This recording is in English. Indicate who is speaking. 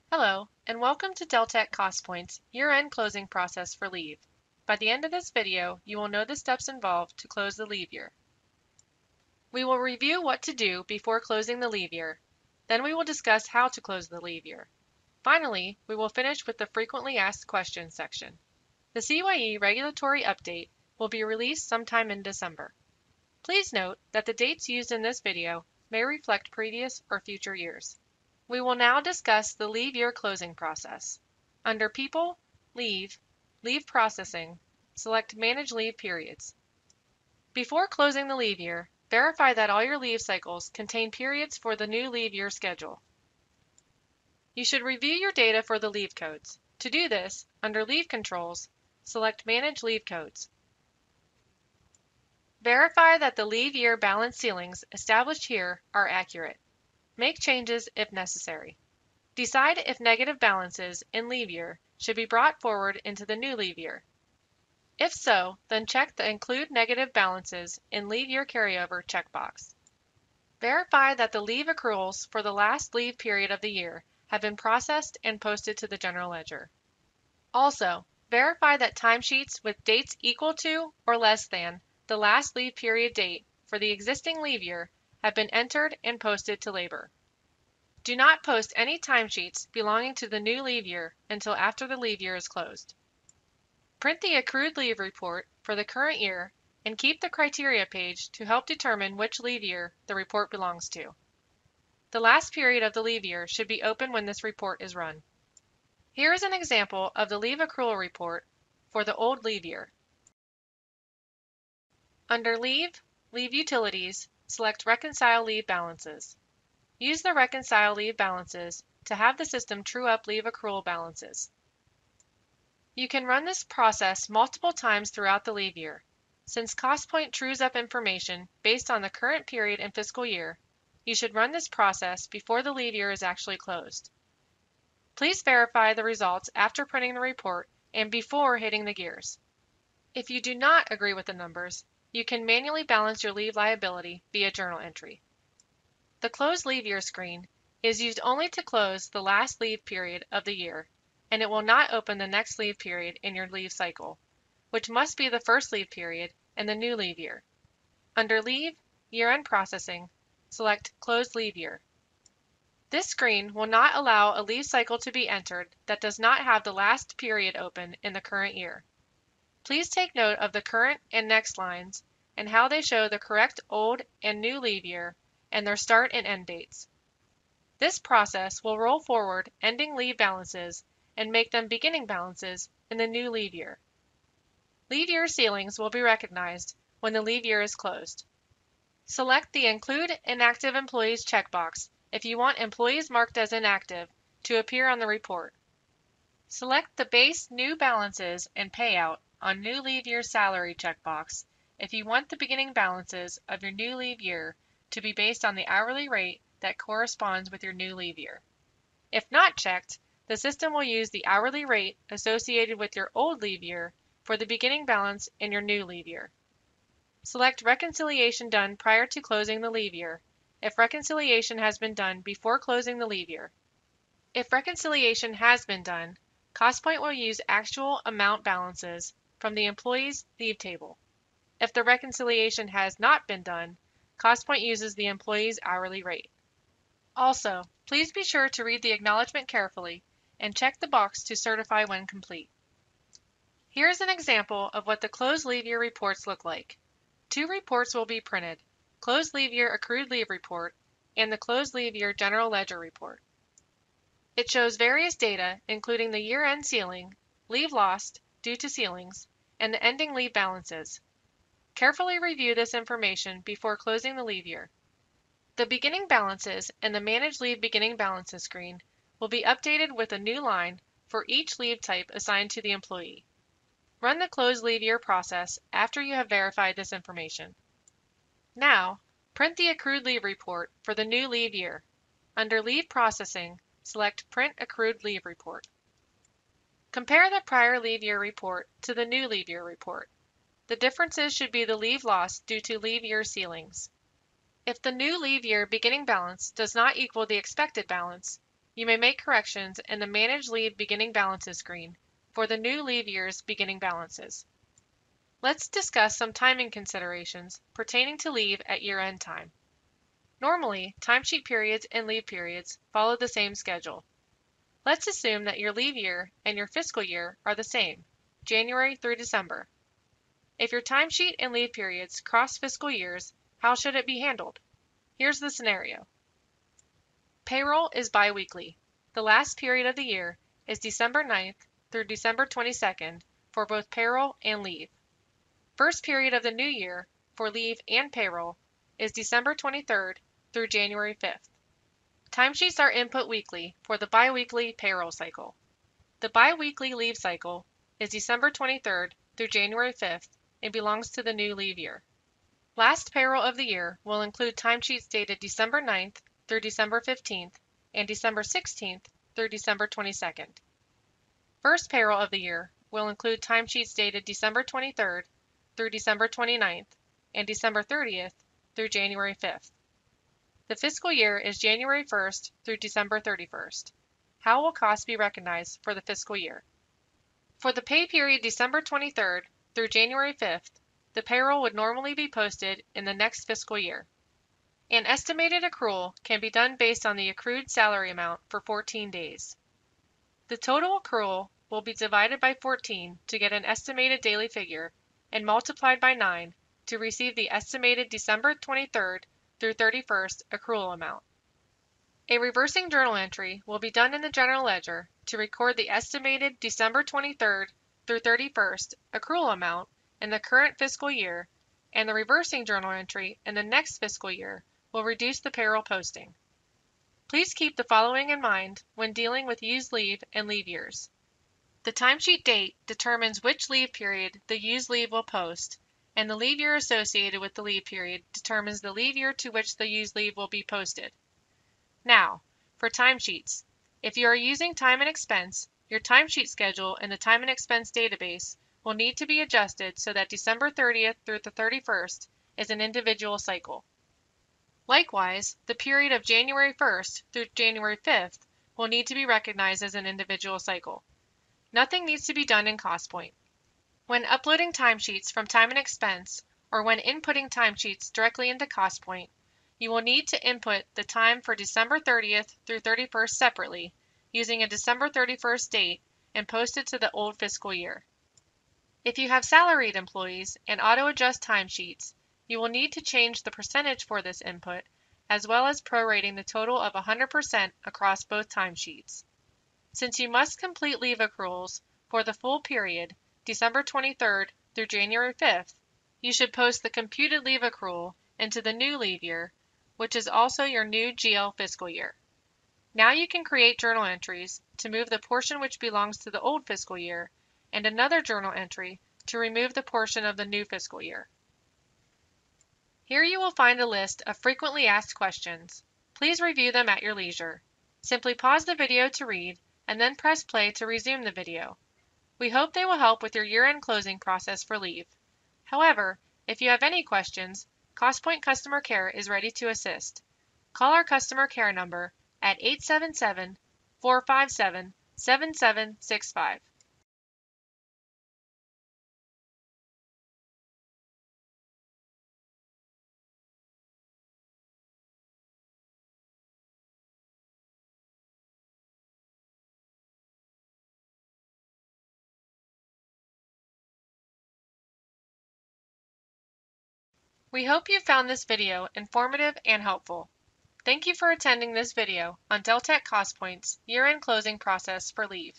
Speaker 1: Hello, and welcome to Deltek Costpoint's year-end closing process for leave. By the end of this video, you will know the steps involved to close the leave year. We will review what to do before closing the leave year. Then we will discuss how to close the leave year. Finally, we will finish with the frequently asked questions section. The CYE regulatory update will be released sometime in December. Please note that the dates used in this video may reflect previous or future years. We will now discuss the leave year closing process. Under People, Leave, Leave Processing, select Manage Leave Periods. Before closing the leave year, verify that all your leave cycles contain periods for the new leave year schedule. You should review your data for the leave codes. To do this, under Leave Controls, select Manage Leave Codes. Verify that the leave year balance ceilings established here are accurate. Make changes if necessary. Decide if negative balances in leave year should be brought forward into the new leave year. If so, then check the Include Negative Balances in Leave Year Carryover checkbox. Verify that the leave accruals for the last leave period of the year have been processed and posted to the general ledger. Also, verify that timesheets with dates equal to or less than the last leave period date for the existing leave year have been entered and posted to labor. Do not post any timesheets belonging to the new leave year until after the leave year is closed. Print the accrued leave report for the current year and keep the criteria page to help determine which leave year the report belongs to. The last period of the leave year should be open when this report is run. Here is an example of the leave accrual report for the old leave year. Under Leave, Leave Utilities, select Reconcile Leave Balances. Use the Reconcile Leave Balances to have the system true up leave accrual balances. You can run this process multiple times throughout the leave year. Since Costpoint trues up information based on the current period and fiscal year, you should run this process before the leave year is actually closed. Please verify the results after printing the report and before hitting the gears. If you do not agree with the numbers, you can manually balance your leave liability via journal entry. The Close Leave Year screen is used only to close the last leave period of the year, and it will not open the next leave period in your leave cycle, which must be the first leave period in the new leave year. Under Leave, Year-End Processing, select Close Leave Year. This screen will not allow a leave cycle to be entered that does not have the last period open in the current year. Please take note of the current and next lines and how they show the correct old and new leave year and their start and end dates. This process will roll forward ending leave balances and make them beginning balances in the new leave year. Leave year ceilings will be recognized when the leave year is closed. Select the Include Inactive Employees checkbox if you want employees marked as inactive to appear on the report. Select the Base New Balances and Payout on New Leave Year Salary checkbox if you want the beginning balances of your new leave year to be based on the hourly rate that corresponds with your new leave year. If not checked, the system will use the hourly rate associated with your old leave year for the beginning balance in your new leave year. Select Reconciliation done prior to closing the leave year if reconciliation has been done before closing the leave year. If reconciliation has been done, Costpoint will use actual amount balances from the employee's leave table. If the reconciliation has not been done, Costpoint uses the employee's hourly rate. Also, please be sure to read the acknowledgement carefully and check the box to certify when complete. Here is an example of what the closed leave year reports look like. Two reports will be printed: Closed Leave Year Accrued Leave Report and the Closed Leave Year General Ledger Report. It shows various data including the year-end ceiling, leave lost due to ceilings, and the ending leave balances. Carefully review this information before closing the leave year. The beginning balances and the Manage Leave Beginning Balances screen will be updated with a new line for each leave type assigned to the employee. Run the Close Leave Year process after you have verified this information. Now, print the Accrued Leave Report for the new leave year. Under Leave Processing, select Print Accrued Leave Report. Compare the prior leave year report to the new leave year report. The differences should be the leave lost due to leave year ceilings. If the new leave year beginning balance does not equal the expected balance, you may make corrections in the Manage Leave Beginning Balances screen for the new leave year's beginning balances. Let's discuss some timing considerations pertaining to leave at year-end time. Normally, timesheet periods and leave periods follow the same schedule. Let's assume that your leave year and your fiscal year are the same, January through December. If your timesheet and leave periods cross fiscal years, how should it be handled? Here's the scenario. Payroll is biweekly. The last period of the year is December 9th through December 22nd for both payroll and leave. First period of the new year for leave and payroll is December 23rd through January 5th. Timesheets are input weekly for the biweekly payroll cycle. The biweekly leave cycle is December 23rd through January 5th and belongs to the new leave year. Last payroll of the year will include timesheets dated December 9th through December 15th and December 16th through December 22nd. First payroll of the year will include timesheets dated December 23rd through December 29th and December 30th through January 5th. The fiscal year is January 1st through December 31st. How will costs be recognized for the fiscal year? For the pay period December 23rd through January 5th, the payroll would normally be posted in the next fiscal year. An estimated accrual can be done based on the accrued salary amount for 14 days. The total accrual will be divided by 14 to get an estimated daily figure and multiplied by 9 to receive the estimated December 23rd through 31st accrual amount. A reversing journal entry will be done in the general ledger to record the estimated December 23rd through 31st accrual amount in the current fiscal year, and the reversing journal entry in the next fiscal year will reduce the payroll posting. Please keep the following in mind when dealing with used leave and leave years. The timesheet date determines which leave period the used leave will post, and the leave year associated with the leave period determines the leave year to which the used leave will be posted. Now, for timesheets. If you are using time and expense, your timesheet schedule in the time and expense database will need to be adjusted so that December 30th through the 31st is an individual cycle. Likewise, the period of January 1st through January 5th will need to be recognized as an individual cycle. Nothing needs to be done in Costpoint. When uploading timesheets from time and expense, or when inputting timesheets directly into Costpoint, you will need to input the time for December 30th through 31st separately, using a December 31st date and post it to the old fiscal year. If you have salaried employees and auto-adjust timesheets, you will need to change the percentage for this input, as well as prorating the total of 100% across both timesheets. Since you must complete leave accruals for the full period, December 23rd through January 5th, you should post the computed leave accrual into the new leave year, which is also your new GL fiscal year. Now you can create journal entries to move the portion which belongs to the old fiscal year, and another journal entry to remove the portion of the new fiscal year. Here you will find a list of frequently asked questions. Please review them at your leisure. Simply pause the video to read, and then press play to resume the video. We hope they will help with your year-end closing process for leave. However, if you have any questions, Costpoint Customer Care is ready to assist. Call our customer care number at 877-457-7765. We hope you found this video informative and helpful. Thank you for attending this video on Deltek Costpoint's year-end closing process for leave.